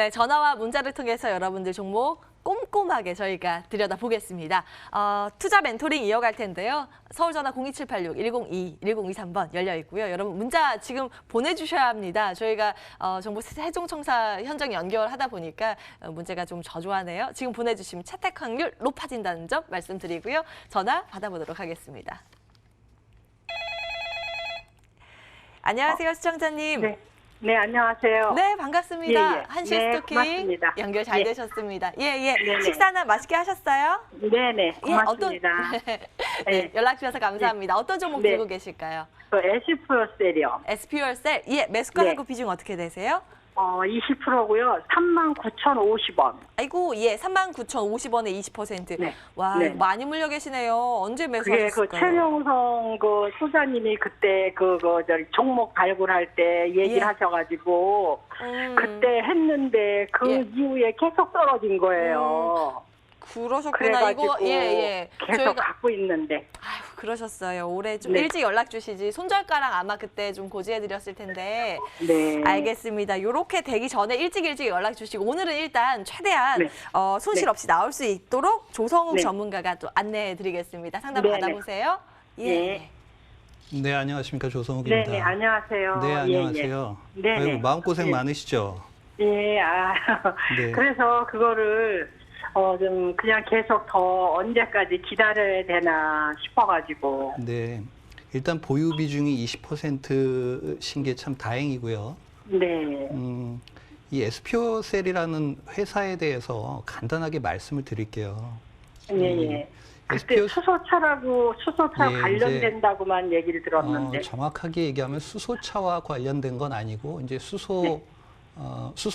네, 전화와 문자를 통해서 여러분들 종목 꼼꼼하게 저희가 들여다보겠습니다. 투자 멘토링 이어갈 텐데요. 서울전화 02786-102-1023번 열려 있고요. 여러분 문자 지금 보내주셔야 합니다. 저희가 정부 세종청사 현장 연결하다 보니까 문제가 좀 저조하네요. 지금 보내주시면 채택 확률 높아진다는 점 말씀드리고요. 전화 받아보도록 하겠습니다. 안녕하세요, 시청자님. 네. 네, 안녕하세요. 네, 반갑습니다. 예, 예. 한시 네, 스토킹 고맙습니다. 연결 잘 예. 되셨습니다. 예, 예. 네네. 식사는 맛있게 하셨어요? 네네, 고맙습니다. 네, 연락 주셔서 감사합니다. 어떤 종목 네. 들고 계실까요? 그 에시프로셀이요. SP월셀, 예, 매수가하고 네. 비중 어떻게 되세요? 20%고요. 39,050원. 아이고, 예, 39,050원에 20%. 네. 와, 네. 이거 많이 물려 계시네요. 언제 그게 매수하셨을까요? 최명성 소장님이 그때 종목 발굴할 때 얘기를 예. 하셔가지고 그때 했는데 그 예. 이후에 계속 떨어진 거예요. 그러셨구나. 그래가지고 이거, 예, 예. 계속 갖고 있는데. 아유, 그러셨어요. 올해 좀 네. 일찍 연락 주시지. 손절가랑 아마 그때 좀 고지해드렸을 텐데. 네. 알겠습니다. 요렇게 되기 전에 일찍 연락 주시고 오늘은 일단 최대한 네. 손실 네. 없이 나올 수 있도록 조성욱 네. 전문가가 또 안내해 드리겠습니다. 상담 네, 받아보세요. 예. 네. 네, 안녕하십니까. 조성욱입니다. 네네, 안녕하세요. 네, 예, 안녕하세요. 예. 네네. 아이고, 마음고생 예. 많으시죠? 예, 네. 그래서 그거를 좀 그냥 계속 더 언제까지 기다려야 되나 싶어가지고. 네. 일단 보유 비중이 20%신 게 참 다행이고요. 네. 이 에스피오셀이라는 회사에 대해서 간단하게 말씀을 드릴게요. 예, 예. 그때 SPO 수소차 예, 관련된다고만 얘기를 들었는데. 정확하게 얘기하면 수소차와 관련된 건 아니고 이제 수소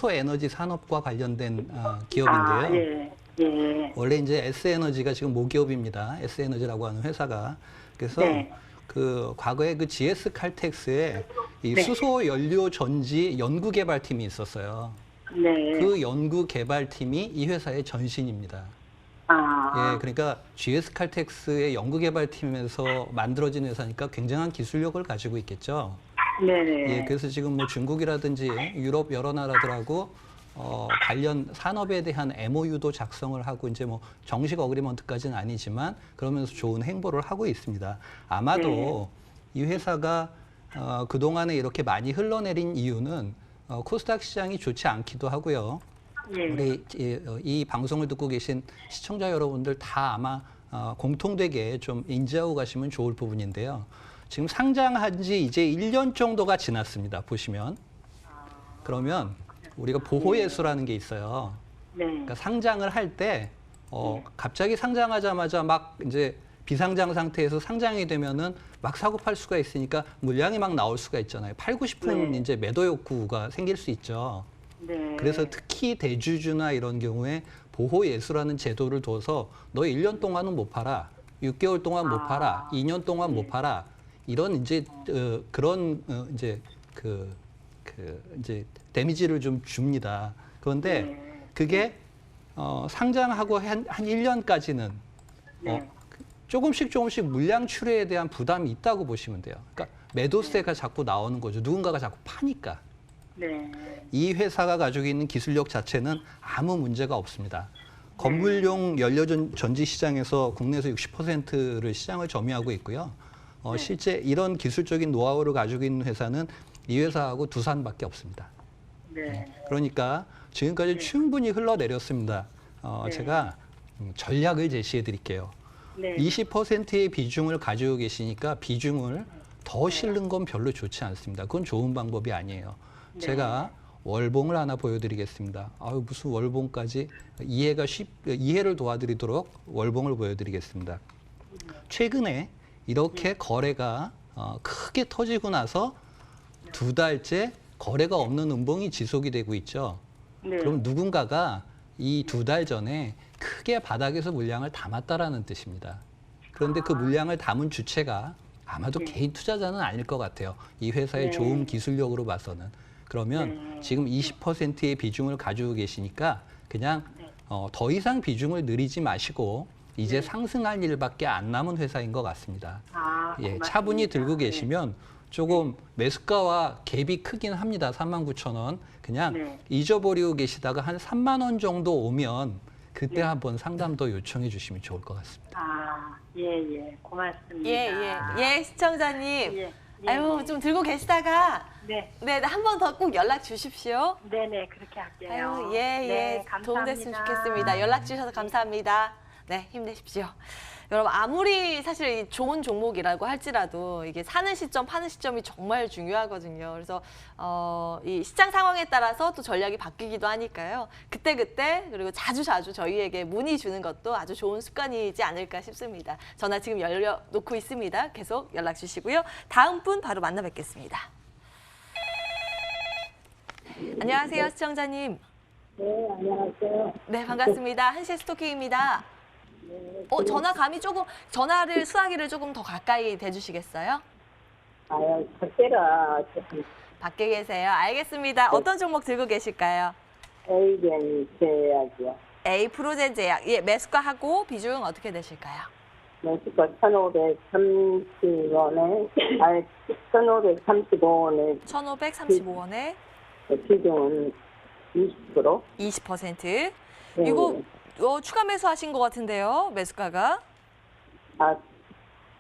에너지 산업과 관련된 기업인데요. 예, 예. 원래 이제 S에너지가 지금 모기업입니다. S에너지라고 하는 회사가. 그래서 네. 그 과거에 그 GS 칼텍스에 이 네. 수소 연료 전지 연구 개발팀이 있었어요. 네. 그 연구 개발팀이 이 회사의 전신입니다. 예, 그러니까 GS 칼텍스의 연구 개발팀에서 만들어진 회사니까 굉장한 기술력을 가지고 있겠죠. 네네. 예, 그래서 지금 뭐 중국이라든지 유럽 여러 나라들하고 관련 산업에 대한 MOU도 작성을 하고 이제 뭐 정식 어그리먼트까지는 아니지만 그러면서 좋은 행보를 하고 있습니다. 아마도 이 회사가 그동안에 이렇게 많이 흘러내린 이유는 코스닥 시장이 좋지 않기도 하고요. 예. 우리 이 방송을 듣고 계신 시청자 여러분들 다 아마 공통되게 좀 인지하고 가시면 좋을 부분인데요. 지금 상장한 지 이제 1년 정도가 지났습니다. 보시면. 그러면 우리가 보호예수라는 게 있어요. 네. 그러니까 상장을 할 때 갑자기 상장하자마자 막 이제 비상장 상태에서 상장이 되면은 막 사고 팔 수가 있으니까 물량이 막 나올 수가 있잖아요. 팔고 싶은 네. 이제 매도 욕구가 생길 수 있죠. 네. 그래서 특히 대주주나 이런 경우에 보호예수라는 제도를 둬서 너 1년 동안은 못 팔아, 6개월 동안 못 팔아, 2년 동안 못 팔아 이런 이제 그런 이제 이제 데미지를 좀 줍니다. 그런데 그게 상장하고 한 1년까지는 조금씩 물량 출회에 대한 부담이 있다고 보시면 돼요. 그러니까 매도세가 자꾸 나오는 거죠. 누군가가 자꾸 파니까. 네. 이 회사가 가지고 있는 기술력 자체는 아무 문제가 없습니다. 건물용 연료 전지 시장에서 국내에서 60%를 시장을 점유하고 있고요. 실제 이런 기술적인 노하우를 가지고 있는 회사는 이 회사하고 두산밖에 없습니다. 네. 그러니까 지금까지 충분히 흘러내렸습니다. 제가 전략을 제시해 드릴게요. 네. 20%의 비중을 가지고 계시니까 비중을 더 실는 건 별로 좋지 않습니다. 그건 좋은 방법이 아니에요. 제가 월봉을 하나 보여드리겠습니다. 아유, 무슨 월봉까지 이해를 도와드리도록 월봉을 보여드리겠습니다. 최근에 이렇게 거래가 크게 터지고 나서 2달째 거래가 없는 음봉이 지속이 되고 있죠. 네. 그럼 누군가가 이 2달 전에 크게 바닥에서 물량을 담았다라는 뜻입니다. 그런데 그 물량을 담은 주체가 아마도 개인 투자자는 아닐 것 같아요. 이 회사의 좋은 기술력으로 봐서는. 그러면 지금 20%의 비중을 가지고 계시니까 그냥 더 이상 비중을 늘리지 마시고 이제 상승할 일밖에 안 남은 회사인 것 같습니다. 고맙습니다. 차분히 들고 계시면 조금 매수가와 갭이 크긴 합니다. 39,000원. 그냥 네. 잊어버리고 계시다가 한 3만 원 정도 오면 그때 네. 한번 상담 더 요청해 주시면 좋을 것 같습니다. 아, 예, 고맙습니다. 예, 시청자님. 예, 아유, 좀 들고 계시다가 네, 네, 한 번 더 꼭 연락 주십시오. 네네, 그렇게 할게요. 아유, 네, 도움됐으면 감사합니다. 좋겠습니다. 연락 주셔서 감사합니다. 네, 힘내십시오. 여러분, 아무리 사실 이 좋은 종목이라고 할지라도 이게 사는 시점, 파는 시점이 정말 중요하거든요. 그래서 이 시장 상황에 따라서 또 전략이 바뀌기도 하니까요. 그때그때 그리고 자주자주 저희에게 문의 주는 것도 아주 좋은 습관이지 않을까 싶습니다. 전화 지금 열려놓고 있습니다. 계속 연락 주시고요. 다음 분 바로 만나 뵙겠습니다. 안녕하세요, 시청자님. 네, 안녕하세요. 네, 반갑습니다. 한시 스토킹입니다. 전화감이 조금, 전화를 수화기를 조금 더 가까이 대주시겠어요? 아유, 적대라 조금 밖에 계세요. 알겠습니다. 어떤 종목 들고 계실까요? 에이겐 제약이요. A 프로젠 제약. 예, 매수가하고 비중 어떻게 되실까요? 멕시코 1,530원에, 아니, 1,535원에 1,535원에 비중은 20%. 20%. 네. 이거 추가 매수하신 것 같은데요. 매수가가 아,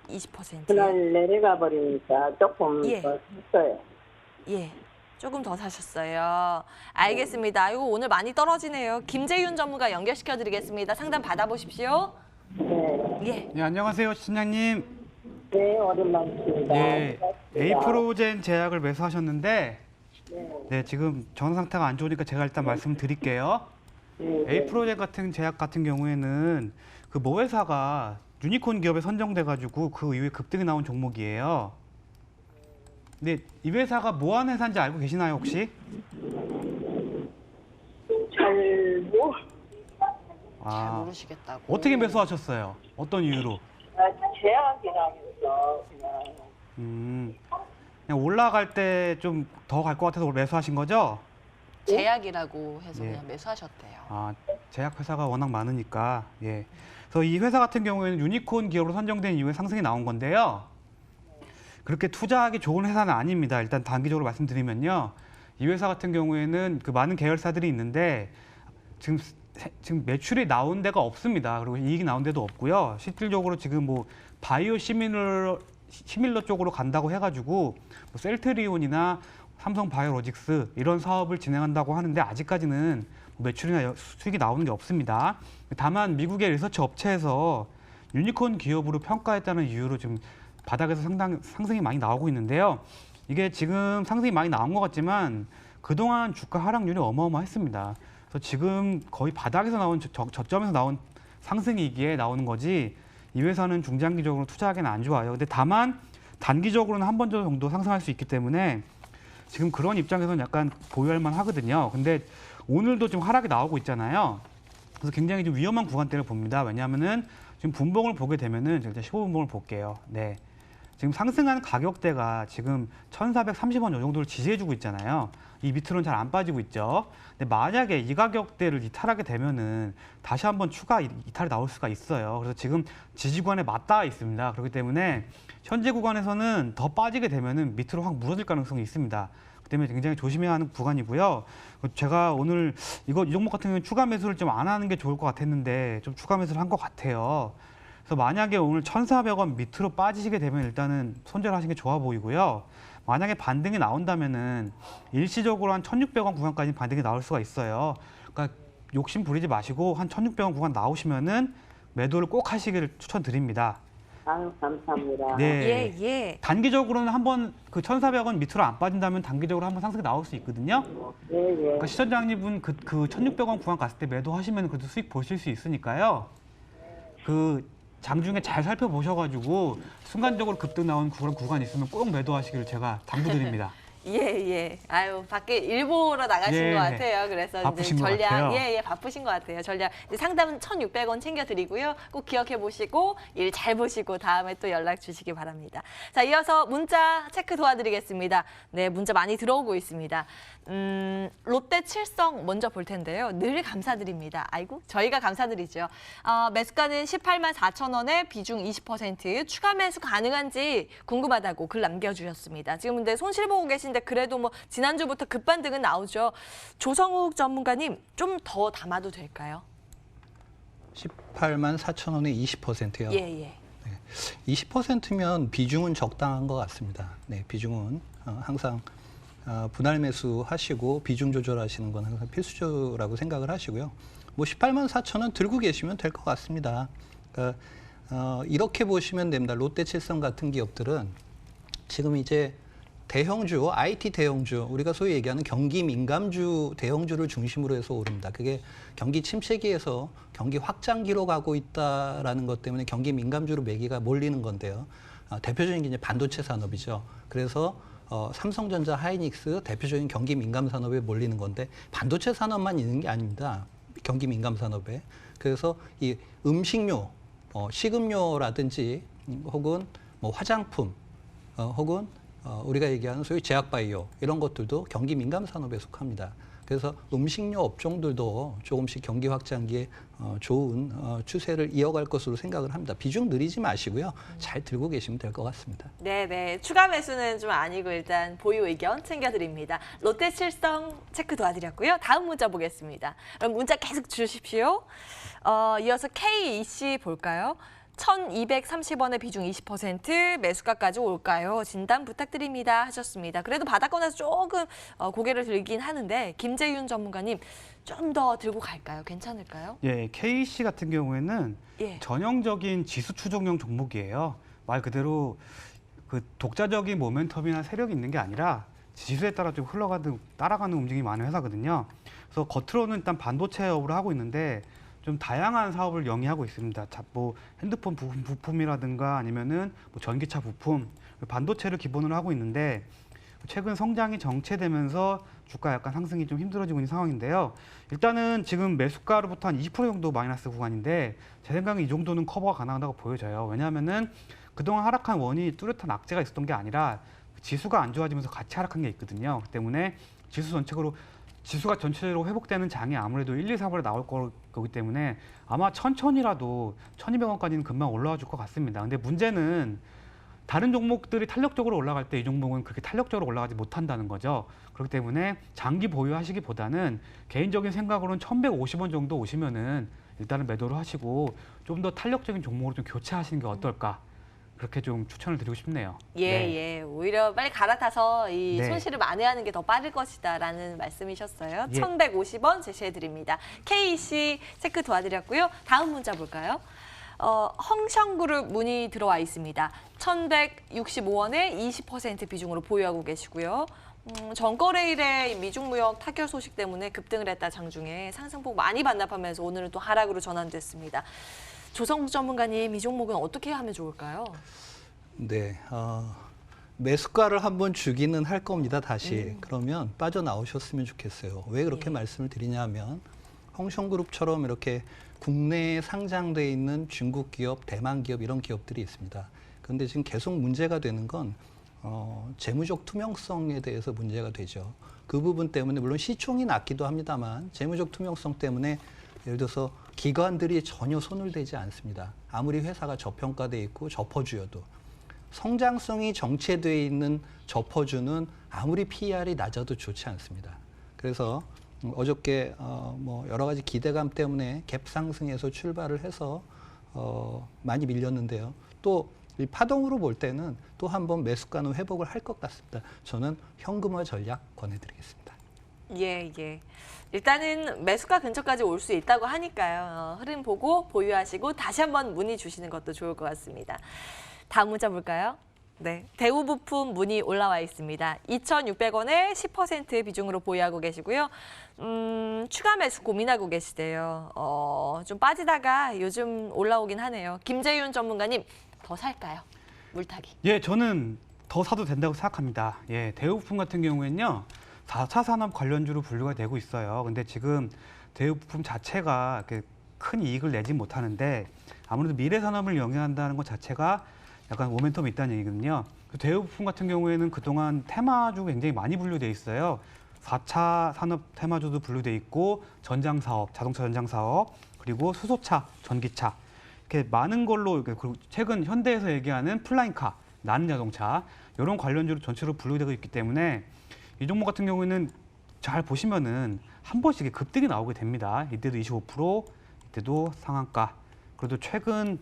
20%. 그날 내려가 버리니까 조금 예. 더 했어요. 예. 조금 더 사셨어요. 알겠습니다. 이거 오늘 많이 떨어지네요. 김재윤 전문가 연결시켜 드리겠습니다. 상담 받아보십시오. 네, 예. 네, 안녕하세요, 시청자님. 네, 오랜만입니다. 예, 반갑습니다. 에이프로젠 제약을 매수하셨는데, 네, 네, 지금 전 상태가 안 좋으니까 제가 일단 말씀드릴게요. 네, 에이프로젠 같은 제약 같은 경우에는 그 모 회사가 유니콘 기업에 선정돼가지고 그 이후에 급등이 나온 종목이에요. 근데 이 회사가 뭐 하는 회사인지 알고 계시나요, 혹시? 잘 잘 아, 모르시겠다고. 어떻게 매수하셨어요? 어떤 이유로? 제약이라면서 그냥 그냥 올라갈 때 좀 더 갈 것 같아서 매수하신 거죠? 제약이라고 해서 예. 그냥 매수하셨대요. 아, 제약 회사가 워낙 많으니까. 예. 그래서 이 회사 같은 경우에는 유니콘 기업으로 선정된 이후에 상승이 나온 건데요. 그렇게 투자하기 좋은 회사는 아닙니다. 일단 단기적으로 말씀드리면요. 이 회사 같은 경우에는 그 많은 계열사들이 있는데 지금 매출이 나온 데가 없습니다. 그리고 이익이 나온 데도 없고요. 실질적으로 지금 뭐 바이오 시밀러 쪽으로 간다고 해가지고 뭐 셀트리온이나 삼성 바이오로직스 이런 사업을 진행한다고 하는데 아직까지는 매출이나 수익이 나오는 게 없습니다. 다만 미국의 리서치 업체에서 유니콘 기업으로 평가했다는 이유로 지금 바닥에서 상승이 많이 나오고 있는데요. 이게 지금 상승이 많이 나온 것 같지만 그동안 주가 하락률이 어마어마했습니다. 그래서 지금 거의 바닥에서 나온 저점에서 나온 상승이기에 나오는 거지 이 회사는 중장기적으로 투자하기는 안 좋아요. 근데 다만 단기적으로는 한 번 정도 상승할 수 있기 때문에 지금 그런 입장에서는 약간 보유할 만 하거든요. 근데 오늘도 지금 하락이 나오고 있잖아요. 그래서 굉장히 좀 위험한 구간대를 봅니다. 왜냐하면은 지금 분봉을 보게 되면은 제가 15분봉을 볼게요. 네. 지금 상승한 가격대가 지금 1,430원 이 정도를 지지해주고 있잖아요. 이 밑으로는 잘 안 빠지고 있죠. 근데 만약에 이 가격대를 이탈하게 되면은 다시 한번 추가 이탈이 나올 수가 있어요. 그래서 지금 지지구간에 맞닿아 있습니다. 그렇기 때문에 현재 구간에서는 더 빠지게 되면은 밑으로 확 무너질 가능성이 있습니다. 그 때문에 굉장히 조심해야 하는 구간이고요. 제가 오늘 이 종목 같은 경우는 추가 매수를 좀 안 하는 게 좋을 것 같았는데 좀 추가 매수를 한 것 같아요. 그래서 만약에 오늘 1,400원 밑으로 빠지시게 되면 일단은 손절하시는 게 좋아 보이고요. 만약에 반등이 나온다면은 일시적으로 한 1,600원 구간까지 반등이 나올 수가 있어요. 그러니까 욕심 부리지 마시고 한 1,600원 구간 나오시면은 매도를 꼭 하시기를 추천드립니다. 아유, 감사합니다. 네. 예. 단기적으로는 한번 그 1,400원 밑으로 안 빠진다면 단기적으로 한번 상승이 나올 수 있거든요. 예. 그러니까 시청자님은 그 1,600원 구간 갔을 때 매도하시면 그래도 수익 보실 수 있으니까요. 그 장중에 잘 살펴보셔가지고 순간적으로 급등 나온 그런 구간 있으면 꼭 매도하시기를 제가 당부드립니다. 예. 아유, 밖에 일보러 나가신 예. 것 같아요. 그래서 바쁘신 이제 것 전략, 같아요. 예, 바쁘신 것 같아요. 전략. 이제 상담은 1,600원 챙겨드리고요. 꼭 기억해 보시고, 일 잘 보시고, 다음에 또 연락 주시기 바랍니다. 자, 이어서 문자 체크 도와드리겠습니다. 네, 문자 많이 들어오고 있습니다. 롯데 칠성 먼저 볼 텐데요. 늘 감사드립니다. 아이고, 저희가 감사드리죠. 매수가는 18만 4천 원에 비중 20%, 추가 매수 가능한지 궁금하다고 글 남겨주셨습니다. 지금 근데 손실 보고 계신데 그래도 뭐 지난주부터 급반등은 나오죠. 조성욱 전문가님, 좀 더 담아도 될까요? 18만 4천 원에 20%요. 예. 20%면 비중은 적당한 것 같습니다. 네, 비중은 항상 분할 매수하시고 비중 조절하시는 건 항상 필수라고 생각을 하시고요. 뭐 18만 4천 원 들고 계시면 될 것 같습니다. 그러니까 이렇게 보시면 됩니다. 롯데칠성 같은 기업들은 지금 이제 대형주, IT 대형주, 우리가 소위 얘기하는 경기 민감주 대형주를 중심으로 해서 오릅니다. 그게 경기 침체기에서 경기 확장기로 가고 있다라는 것 때문에 경기 민감주로 매기가 몰리는 건데요. 대표적인 게 이제 반도체 산업이죠. 그래서 삼성전자, 하이닉스 대표적인 경기 민감 산업에 몰리는 건데 반도체 산업만 있는 게 아닙니다. 경기 민감 산업에. 그래서 이 음식료, 식음료라든지 혹은 뭐 화장품, 혹은 우리가 얘기하는 소위 제약바이오 이런 것들도 경기 민감 산업에 속합니다. 그래서 음식료 업종들도 조금씩 경기 확장기에 좋은 추세를 이어갈 것으로 생각을 합니다. 비중 늘리지 마시고요. 잘 들고 계시면 될 것 같습니다. 네. 추가 매수는 좀 아니고 일단 보유 의견 챙겨드립니다. 롯데칠성 체크 도와드렸고요. 다음 문자 보겠습니다. 그럼 문자 계속 주십시오. 이어서 KEC 볼까요? 1,230원의 비중 20%, 매수가까지 올까요? 진단 부탁드립니다 하셨습니다. 그래도 받았고 나서 조금 고개를 들긴 하는데 김재윤 전문가님 좀 더 들고 갈까요? 괜찮을까요? 예, KC 같은 경우에는 예. 전형적인 지수 추종형 종목이에요. 말 그대로 그 독자적인 모멘텀이나 세력이 있는 게 아니라 지수에 따라 좀 흘러가는 따라가는 움직임이 많은 회사거든요. 그래서 겉으로는 일단 반도체 업을 하고 있는데 좀 다양한 사업을 영위하고 있습니다. 뭐 핸드폰 부품이라든가 아니면은 뭐 전기차 부품, 반도체를 기본으로 하고 있는데 최근 성장이 정체되면서 주가 약간 상승이 좀 힘들어지고 있는 상황인데요. 일단은 지금 매수가로부터 한 20% 정도 마이너스 구간인데 제 생각에 이 정도는 커버가 가능하다고 보여져요. 왜냐하면은 그동안 하락한 원인이 뚜렷한 악재가 있었던 게 아니라 지수가 안 좋아지면서 같이 하락한 게 있거든요. 그 때문에 지수가 전체적으로 회복되는 장이 아무래도 1, 2, 3월에 나올 거기 때문에 아마 천천히라도 1,200원까지는 금방 올라와 줄 것 같습니다. 근데 문제는 다른 종목들이 탄력적으로 올라갈 때 이 종목은 그렇게 탄력적으로 올라가지 못한다는 거죠. 그렇기 때문에 장기 보유하시기보다는 개인적인 생각으로는 1,150원 정도 오시면은 일단은 매도를 하시고 좀 더 탄력적인 종목으로 좀 교체하시는 게 어떨까? 그렇게 좀 추천을 드리고 싶네요. 예. 오히려 빨리 갈아타서 이 네. 손실을 만회하는 게 더 빠를 것이다라는 말씀이셨어요. 예. 1,150원 제시해드립니다. KEC 체크 도와드렸고요. 다음 문자 볼까요? 헝성그룹 문의 들어와 있습니다. 1,165원에 20% 비중으로 보유하고 계시고요. 전거래일에 미중무역 타결 소식 때문에 급등을 했다 장중에 상승폭 많이 반납하면서 오늘은 또 하락으로 전환됐습니다. 조성욱 전문가님, 이 종목은 어떻게 하면 좋을까요? 네, 매수가를 한번 주기는 할 겁니다. 다시. 그러면 빠져나오셨으면 좋겠어요. 왜 그렇게 말씀을 드리냐면 헝성그룹처럼 이렇게 국내에 상장돼 있는 중국 기업, 대만 기업 이런 기업들이 있습니다. 그런데 지금 계속 문제가 되는 건 재무적 투명성에 대해서 문제가 되죠. 그 부분 때문에 물론 시총이 낮기도 합니다만 재무적 투명성 때문에 예를 들어서 기관들이 전혀 손을 대지 않습니다. 아무리 회사가 저평가돼 있고 저퍼주여도 성장성이 정체되어 있는 저퍼주는 아무리 PER이 낮아도 좋지 않습니다. 그래서 어저께 뭐 여러 가지 기대감 때문에 갭 상승에서 출발을 해서 많이 밀렸는데요. 또 이 파동으로 볼 때는 또 한번 매수가는 회복을 할 것 같습니다. 저는 현금화 전략 권해드리겠습니다. 예. 일단은 매수가 근처까지 올 수 있다고 하니까요. 흐름 보고 보유하시고 다시 한번 문의 주시는 것도 좋을 것 같습니다. 다음 문자 볼까요? 네, 대우부품 문의 올라와 있습니다. 2,600원에 10% 비중으로 보유하고 계시고요. 추가 매수 고민하고 계시대요. 좀 빠지다가 요즘 올라오긴 하네요. 김재윤 전문가님, 더 살까요? 물타기. 예, 저는 더 사도 된다고 생각합니다. 예, 대우부품 같은 경우에는요, 4차 산업 관련주로 분류가 되고 있어요. 근데 지금 대우부품 자체가 이렇게 큰 이익을 내지 못하는데 아무래도 미래 산업을 영위한다는 것 자체가 약간 모멘텀이 있다는 얘기거든요. 그 대우부품 같은 경우에는 그동안 테마주 굉장히 많이 분류돼 있어요. 4차 산업 테마주도 분류돼 있고 전장 사업, 자동차 전장 사업, 그리고 수소차, 전기차 이렇게 많은 걸로 그리고 최근 현대에서 얘기하는 플라잉카, 나는 자동차 이런 관련주로 전체로 분류되고 있기 때문에 이 종목 같은 경우에는 잘 보시면은 한 번씩 급등이 나오게 됩니다. 이때도 25%, 이때도 상한가. 그래도 최근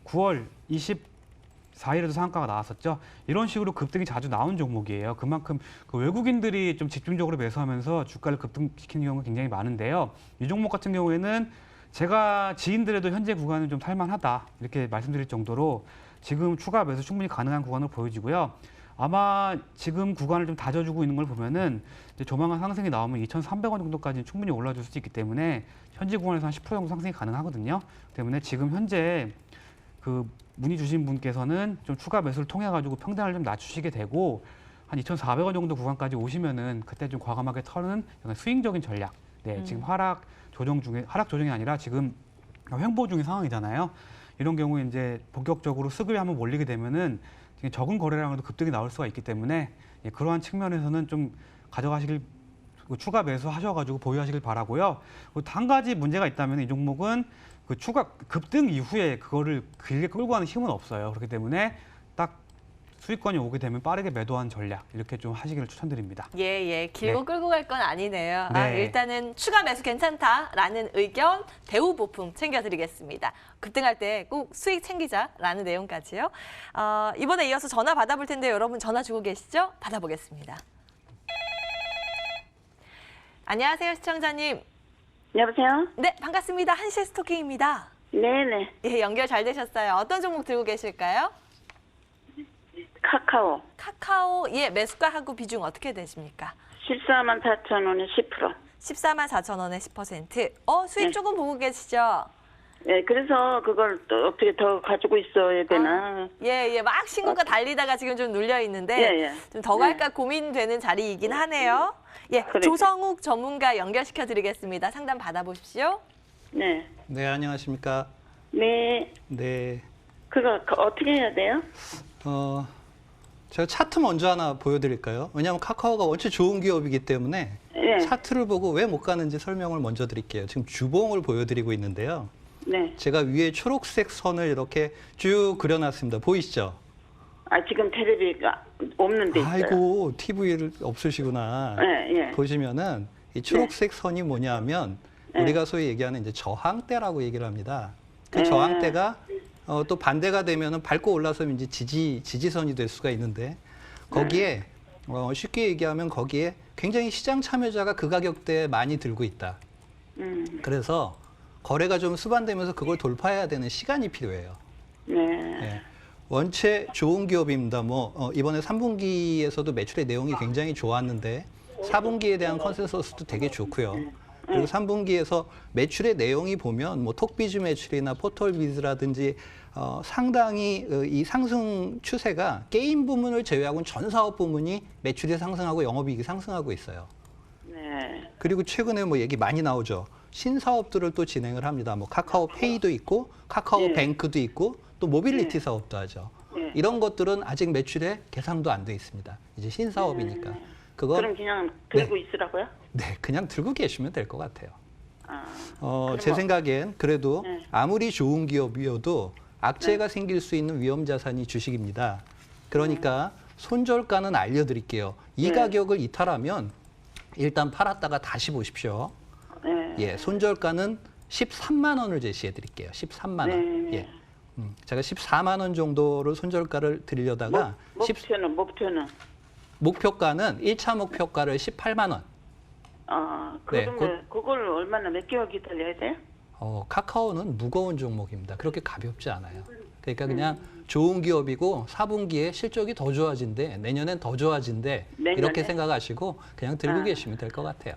9월 24일에도 상한가가 나왔었죠. 이런 식으로 급등이 자주 나온 종목이에요. 그만큼 그 외국인들이 좀 집중적으로 매수하면서 주가를 급등시키는 경우가 굉장히 많은데요. 이 종목 같은 경우에는 제가 지인들에도 현재 구간은 좀 살만하다 이렇게 말씀드릴 정도로 지금 추가 매수 충분히 가능한 구간으로 보여지고요. 아마 지금 구간을 좀 다져주고 있는 걸 보면은 이제 조만간 상승이 나오면 2,300원 정도까지는 충분히 올라줄 수 있기 때문에 현재 구간에서 한 10% 정도 상승이 가능하거든요. 때문에 지금 현재 그 문의 주신 분께서는 좀 추가 매수를 통해 가지고 평단을 좀 낮추시게 되고 한 2,400원 정도 구간까지 오시면은 그때 좀 과감하게 털는 약간 스윙적인 전략. 네, 지금 하락 조정이 아니라 지금 횡보 중인 상황이잖아요. 이런 경우에 이제 본격적으로 수급이 한번 몰리게 되면은 적은 거래량으로도 급등이 나올 수가 있기 때문에 그러한 측면에서는 좀 가져가시길 추가 매수하셔가지고 보유하시길 바라고요. 한 가지 문제가 있다면 이 종목은 그 추가 급등 이후에 그거를 길게 끌고 가는 힘은 없어요. 그렇기 때문에 딱 수익권이 오게 되면 빠르게 매도한 전략 이렇게 좀 하시기를 추천드립니다. 예, 길고 네. 끌고 갈 건 아니네요. 네. 일단은 추가 매수 괜찮다라는 의견 대우부품 챙겨드리겠습니다. 급등할 때 꼭 수익 챙기자라는 내용까지요. 이번에 이어서 전화 받아볼 텐데 여러분 전화 주고 계시죠? 받아보겠습니다. 안녕하세요, 시청자님. 여보세요? 네, 반갑습니다. 한시 스토킹입니다. 네네. 예, 연결 잘 되셨어요. 어떤 종목 들고 계실까요? 카카오. 카카오, 예, 매수가하고 비중 어떻게 되십니까? 144,000원에 10%. 144,000원에 10%. 수익 네. 조금 보고 계시죠? 네, 그래서 그걸 또 어떻게 더 가지고 있어야 되나. 예, 막 신고가 달리다가 지금 좀 눌려 있는데 예. 좀 더 갈까 고민되는 자리이긴 하네요. 예, 그래. 조성욱 전문가 연결시켜 드리겠습니다. 상담 받아보십시오. 네. 네, 안녕하십니까? 네. 네. 그거 어떻게 해야 돼요? 제가 차트 먼저 하나 보여드릴까요? 왜냐하면 카카오가 원체 좋은 기업이기 때문에 네. 차트를 보고 왜 못 가는지 설명을 먼저 드릴게요. 지금 주봉을 보여드리고 있는데요. 네. 제가 위에 초록색 선을 이렇게 쭉 그려놨습니다. 보이시죠? 지금 텔레비가 없는데 있어요. 아이고, TV를 없으시구나. 예. 보시면은 이 초록색 선이 뭐냐면 네. 우리가 소위 얘기하는 이제 저항대라고 얘기를 합니다. 그 네. 저항대가 또 반대가 되면은 밟고 올라서면 이제 지지선이 될 수가 있는데 거기에 쉽게 얘기하면 거기에 굉장히 시장 참여자가 그 가격대에 많이 들고 있다. 그래서 거래가 좀 수반되면서 그걸 돌파해야 되는 시간이 필요해요. 네. 예. 원체 좋은 기업입니다. 이번에 3분기에서도 매출의 내용이 굉장히 좋았는데 4분기에 대한 컨센서스도 되게 좋고요. 그리고 3분기에서 매출의 내용이 보면 톡비즈 매출이나 포털비즈라든지 상당히 이 상승 추세가 게임 부문을 제외하고는 전 사업 부문이 매출이 상승하고 영업이익이 상승하고 있어요. 네. 그리고 최근에 얘기 많이 나오죠. 신사업들을 또 진행을 합니다. 카카오페이도 있고 카카오뱅크도 있고 또 모빌리티 사업도 하죠. 이런 것들은 아직 매출에 계산도 안 돼 있습니다. 이제 신사업이니까. 그럼 그냥 들고 있으라고요? 네, 그냥 들고 계시면 될 것 같아요. 그럼 제 생각엔 그래도 네. 아무리 좋은 기업이어도 악재가 생길 수 있는 위험 자산이 주식입니다. 그러니까 손절가는 알려드릴게요. 이 가격을 이탈하면 일단 팔았다가 다시 보십시오. 네. 예, 손절가는 13만 원을 제시해 드릴게요. 13만 원. 네. 예. 제가 14만 원 정도로 손절가를 드리려다가 목표는? 목표가는 1차 목표가를 18만 원. 그러면 그걸 얼마나 몇 개월 기다려야 돼요? 카카오는 무거운 종목입니다. 그렇게 가볍지 않아요. 그러니까 그냥 좋은 기업이고 4분기에 실적이 더 좋아진대, 내년엔 더 좋아진대 이렇게 생각하시고 그냥 들고 계시면 될 것 같아요.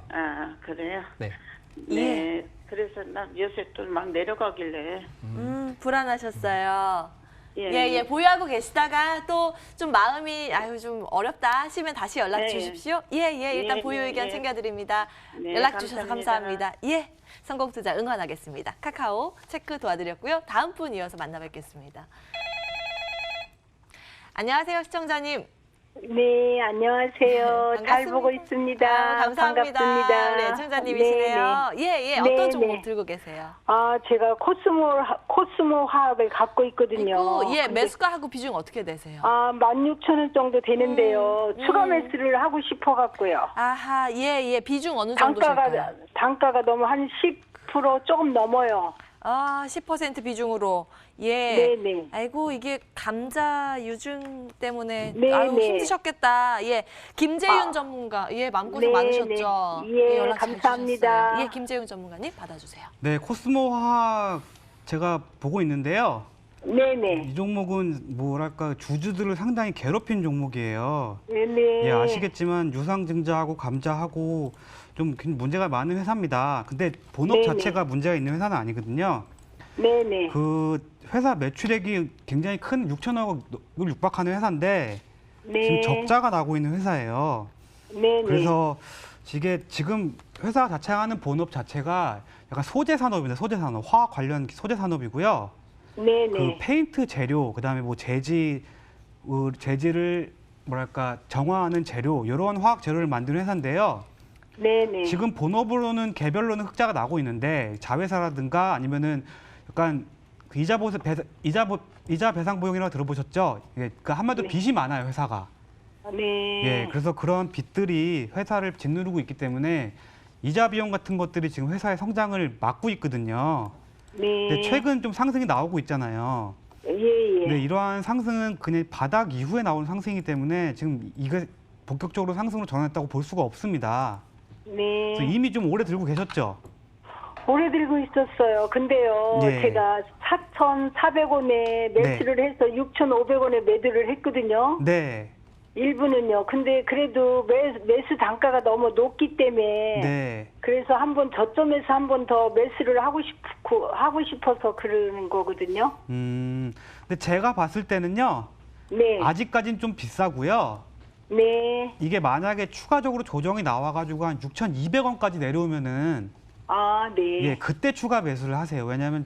그래요? 네. 네. 그래서 나 요새 또 막 내려가길래. 불안하셨어요. 예, 보유하고 계시다가 또 좀 마음이 아유 좀 어렵다 하시면 다시 연락 네. 주십시오. 예, 일단 예, 보유 의견 예. 챙겨드립니다. 네, 연락 주셔서 감사합니다. 감사합니다. 예, 성공투자 응원하겠습니다. 카카오 체크 도와드렸고요. 다음 분 이어서 만나뵙겠습니다. 안녕하세요, 시청자님. 네, 안녕하세요. 잘 반갑습니다. 보고 있습니다. 아유, 감사합니다. 반갑습니다. 우리 애청자님이시네요. 예, 어떤 네, 종목 네. 들고 계세요? 제가 코스모 화학을 갖고 있거든요. 그리고 예, 근데, 매수가하고 비중 어떻게 되세요? 16,000원 정도 되는데요. 추가 매수를 하고 싶어 갖고요. 아하, 예, 비중 어느 정도 될까요? 단가가 너무 한 10% 조금 넘어요. 10% 비중으로. 예. 네네. 아이고, 이게 감자 유증 때문에 네, 아유, 네. 힘드셨겠다. 예. 김재윤 전문가. 예, 마음고생 네, 많으셨죠? 네. 예, 연락 잘 감사합니다. 주셨어요. 예, 김재윤 전문가님 받아주세요. 네, 코스모 화학 제가 보고 있는데요. 네네. 이 종목은 뭐랄까 주주들을 상당히 괴롭힌 종목이에요. 네네. 예, 아시겠지만 유상증자하고 감자하고 좀 문제가 많은 회사입니다. 근데 본업 네네. 자체가 문제가 있는 회사는 아니거든요. 네네. 그 회사 매출액이 굉장히 큰 6천억을 육박하는 회사인데 네. 지금 적자가 나고 있는 회사예요. 네네. 그래서 이게 지금 회사 자체가 하는 본업 자체가 약간 소재 산업입니다. 소재 산업, 화학 관련 소재 산업이고요. 네네. 그 페인트 재료, 그다음에 뭐 재질을 뭐랄까 정화하는 재료, 이런 화학 재료를 만드는 회사인데요. 네네. 지금 본업으로는 개별로는 흑자가 나고 있는데 자회사라든가 아니면은 약간 그 이자 배상 보용이라고 들어보셨죠? 예, 그 한마디로 빚이 많아요 회사가. 네. 예, 그래서 그런 빚들이 회사를 짓누르고 있기 때문에 이자 비용 같은 것들이 지금 회사의 성장을 막고 있거든요. 네. 근데 최근 좀 상승이 나오고 있잖아요. 예. 근데 이러한 상승은 그냥 바닥 이후에 나온 상승이기 때문에 지금 이게 본격적으로 상승으로 전환했다고 볼 수가 없습니다. 네. 그래서 이미 좀 오래 들고 계셨죠? 오래 들고 있었어요. 근데요, 예. 제가 4,400원에 매수를 해서 6,500원에 매도를 했거든요. 네. 일부는요. 근데 그래도 매수 단가가 너무 높기 때문에 네. 그래서 한번 저점에서 한 번 더 매수를 하고 싶어서 그러는 거거든요. 근데 제가 봤을 때는요, 네. 아직까지는 좀 비싸고요. 네. 이게 만약에 추가적으로 조정이 나와가지고 한 6,200원까지 내려오면은 네. 예, 그때 추가 매수를 하세요. 왜냐하면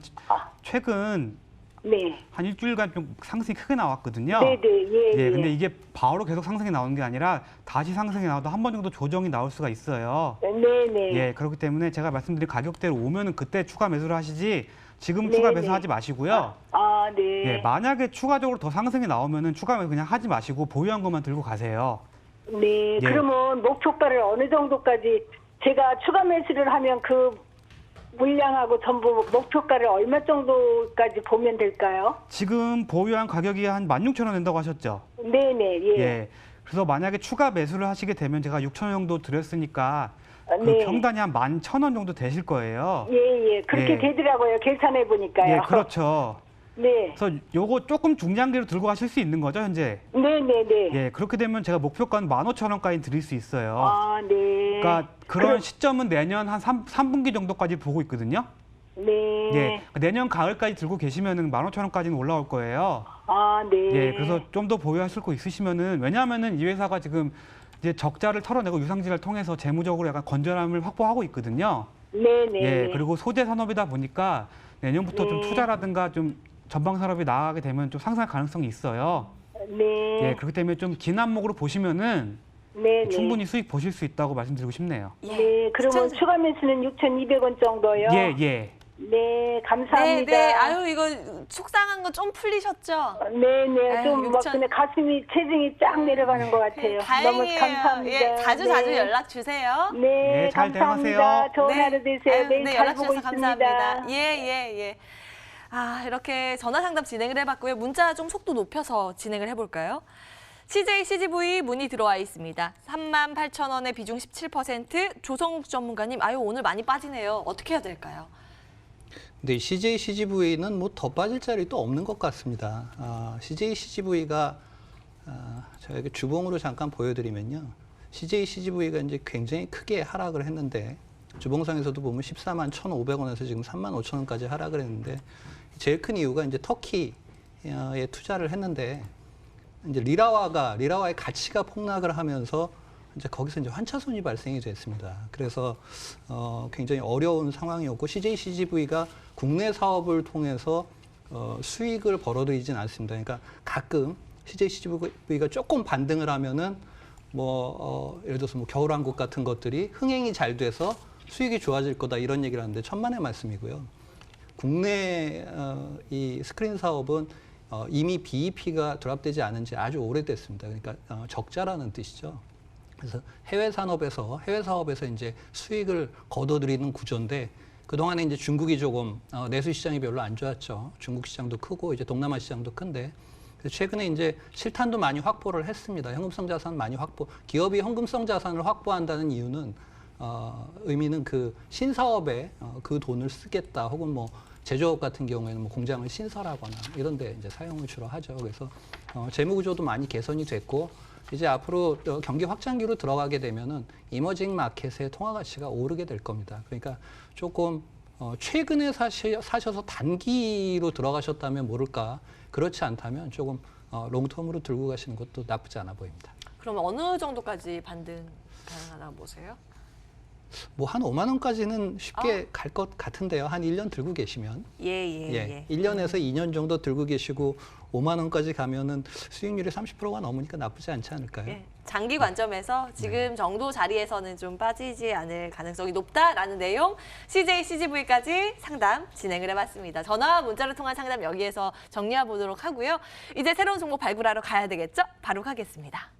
최근 네. 한 일주일간 좀 상승이 크게 나왔거든요. 네네. 예. 근데 이게 바로 계속 상승이 나오는 게 아니라 다시 상승이 나와도 한 번 정도 조정이 나올 수가 있어요. 네네. 예, 그렇기 때문에 제가 말씀드린 가격대로 오면은 그때 추가 매수를 하시지 지금 추가 네네. 매수하지 마시고요. 네. 예, 만약에 추가적으로 더 상승이 나오면은 추가 매수 그냥 하지 마시고 보유한 것만 들고 가세요. 네. 예. 그러면 목표가를 어느 정도까지 제가 추가 매수를 하면 그 물량하고 전부 목표가를 얼마 정도까지 보면 될까요? 지금 보유한 가격이 한 16,000원 된다고 하셨죠? 네네. 예. 예. 그래서 만약에 추가 매수를 하시게 되면 제가 6,000원 정도 드렸으니까 그 네. 평단이 한 11,000원 정도 되실 거예요. 예. 그렇게 예. 되더라고요. 계산해 보니까요. 예, 그렇죠. 네. 그래서 요거 조금 중장기로 들고 가실 수 있는 거죠, 현재? 네네네. 예, 그렇게 되면 제가 목표가는 15,000원까지 드릴 수 있어요. 네. 그러니까 그런 시점은 내년 한 3분기 정도까지 보고 있거든요. 네. 예, 내년 가을까지 들고 계시면은 15,000원까지는 올라올 거예요. 네. 예, 그래서 좀 더 보유하실 거 있으시면은 왜냐하면은 이 회사가 지금 이제 적자를 털어내고 유상증자를 통해서 재무적으로 약간 건전함을 확보하고 있거든요. 네네. 예, 그리고 소재 산업이다 보니까 내년부터 좀 투자라든가 좀 전방 산업이 나가게 되면 좀 상승할 가능성이 있어요. 네. 예, 그렇기 때문에 좀 긴 안목으로 보시면은 네네. 충분히 수익 보실 수 있다고 말씀드리고 싶네요. 네. 그러면 시청자- 추가 매수는 6,200원 정도요? 예. 네. 감사합니다. 네. 아유, 이거 속상한 거 좀 풀리셨죠? 네네. 아유, 좀 막 6,000 근데 가슴이 체중이 쫙 내려가는 것 같아요. 너무 다행이에요. 감사합니다. 예, 자주 네. 연락 주세요. 네, 네, 잘 감사합니다. 대응하세요. 좋은 하루 되세요. 아유, 매일 네, 잘 연락 보고 주셔서 있습니다. 감사합니다. 예. 이렇게 전화 상담 진행을 해봤고요. 문자 좀 속도 높여서 진행을 해볼까요? CJ CGV 문의 들어와 있습니다. 38,000원에 비중 17%. 조성욱 전문가님, 아유 오늘 많이 빠지네요. 어떻게 해야 될까요? 근데 CJ CGV는 뭐 더 빠질 자리도 없는 것 같습니다. CJ CGV가 저에게 주봉으로 잠깐 보여드리면요. CJ CGV가 이제 굉장히 크게 하락을 했는데 주봉상에서도 보면 14만 1,500원에서 지금 3만 5천 원까지 하락을 했는데 제일 큰 이유가 이제 터키 투자를 했는데 이제 리라화의 가치가 폭락을 하면서 이제 거기서 이제 환차손이 발생이 됐습니다. 그래서 굉장히 어려운 상황이었고 CJCGV가 국내 사업을 통해서 수익을 벌어들이진 않습니다. 그러니까 가끔 CJCGV가 조금 반등을 하면은 예를 들어서 겨울왕국 같은 것들이 흥행이 잘 돼서 수익이 좋아질 거다 이런 얘기를 하는데 천만의 말씀이고요. 국내 이 스크린 사업은 이미 BEP가 드랍되지 않은 지 아주 오래됐습니다. 그러니까 적자라는 뜻이죠. 그래서 해외 사업에서 이제 수익을 거둬들이는 구조인데 그동안에 이제 중국이 조금 내수 시장이 별로 안 좋았죠. 중국 시장도 크고 이제 동남아 시장도 큰데 그래서 최근에 이제 실탄도 많이 확보를 했습니다. 현금성 자산 많이 기업이 현금성 자산을 확보한다는 이유는 의미는 그 신사업에 그 돈을 쓰겠다 혹은 제조업 같은 경우에는 공장을 신설하거나 이런 데 이제 사용을 주로 하죠. 그래서 재무 구조도 많이 개선이 됐고 이제 앞으로 경기 확장기로 들어가게 되면은 이머징 마켓의 통화 가치가 오르게 될 겁니다. 그러니까 조금 최근에 사셔서 단기로 들어가셨다면 모를까 그렇지 않다면 조금 롱텀으로 들고 가시는 것도 나쁘지 않아 보입니다. 그러면 어느 정도까지 반등 가능하다고 보세요? 한 5만 원까지는 쉽게 갈 것 같은데요. 한 1년 들고 계시면. 예. 1년에서 2년 정도 들고 계시고 5만 원까지 가면은 수익률이 30%가 넘으니까 나쁘지 않지 않을까요? 예. 장기 관점에서 지금 정도 자리에서는 좀 빠지지 않을 가능성이 높다라는 내용 CJCGV까지 상담 진행을 해봤습니다. 전화와 문자를 통한 상담 여기에서 정리해 보도록 하고요. 이제 새로운 종목 발굴하러 가야 되겠죠? 바로 가겠습니다.